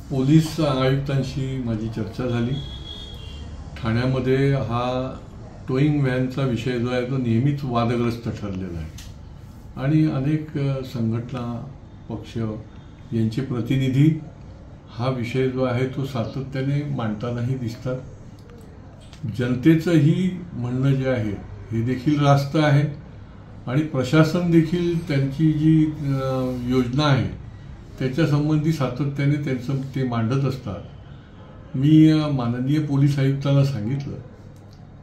Police आयुक्तांशी माझी चर्चा झाली। ठाण्यामध्ये हा टोईंग व्हॅनचा विषय जो आहे तो नेहमीच वादग्रस्त ठरलेला आहे आणि अनेक संघटना पक्ष यांचे प्रतिनिधी हा विषय जो आहे तो सातत्याने मांडतानाही दिसतात। जनतेचंही म्हणणं जे आहे हे देखील रास्त आहे आणि प्रशासन देखील त्यांची जी योजना आहे त्याच्या संबंधी सातत्याने त्यांचं ते मांडत असतात। मी माननीय पोलीस आयुक्तांना सांगितलं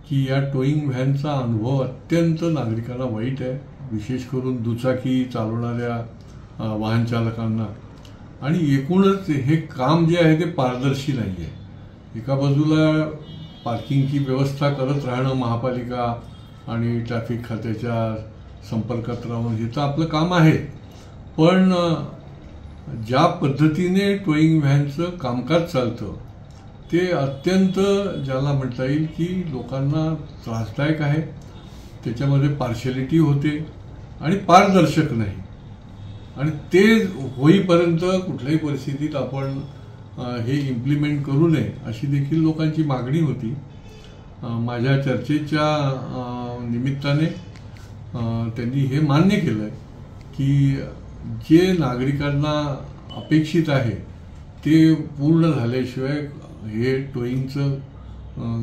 की या टोईंग व्हॅनचा अनुभव अत्यंत नागरिकांना वाईट आहे, विशेष करून दुचाकी चालवणाऱ्या वाहन चालकांना, आणि एकूणच हे काम जे आहे ते पारदर्शी नाही आहे। एका बाजूला पार्किंगची व्यवस्था करत राहणं महापालिका आणि ट्रॅफिक खात्याच्या संपर्कात राहून हे तर आपलं काम आहे, पण ज्या पद्धतीने टोईंग व्हॅनचं कामकाज चालतं ते अत्यंत ज्याला म्हणता येईल की लोकांना त्रासदायक आहे। त्याच्यामध्ये पार्शॅलिटी होते आणि पारदर्शक नाही, आणि ते होईपर्यंत कुठल्याही परिस्थितीत आपण हे इम्प्लिमेंट करू नये अशी देखील लोकांची मागणी होती। माझ्या चर्चेच्या निमित्ताने त्यांनी हे मान्य केलं की जे नागरिकांना अपेक्षित आहे ते पूर्ण झाल्याशिवाय हे टोईंगचं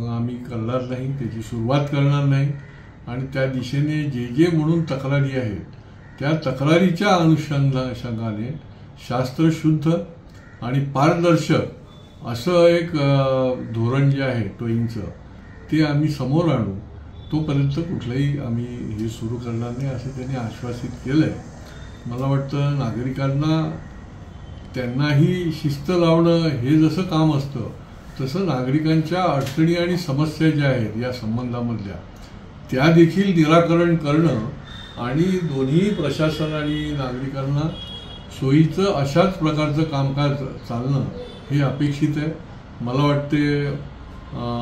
आम्ही करणार नाही, त्याची सुरुवात करणार नाही, आणि त्या दिशेने जे जे म्हणून तक्रारी आहेत त्या तक्रारीच्या अनुषंगाने शास्त्रशुद्ध आणि पारदर्शक असं एक धोरण जे आहे टोईंगचं ते आम्ही समोर आणू। तोपर्यंत कुठलंही आम्ही हे सुरू करणार नाही असं त्यांनी आश्वासित केलं आहे। मला वाटतं नागरिकांना त्यांनाही शिस्त लावणं हे जसं काम असतं तसं नागरिकांच्या अडचणी आणि समस्या ज्या आहेत या संबंधामधल्या त्या देखील निराकरण करणं आणि दोन्ही प्रशासन आणि नागरिकांना सोयीचं अशाच प्रकारचं कामकाज चालणं हे अपेक्षित आहे। मला वाटते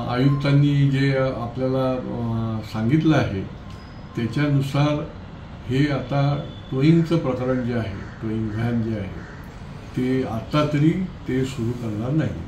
आयुक्तांनी जे आपल्याला सांगितलं आहे त्याच्यानुसार हे आता टोईंगचं प्रकरण जे आहे, टोईंग व्हॅन जे आहे ते आत्ता तरी ते सुरू करणार नाही।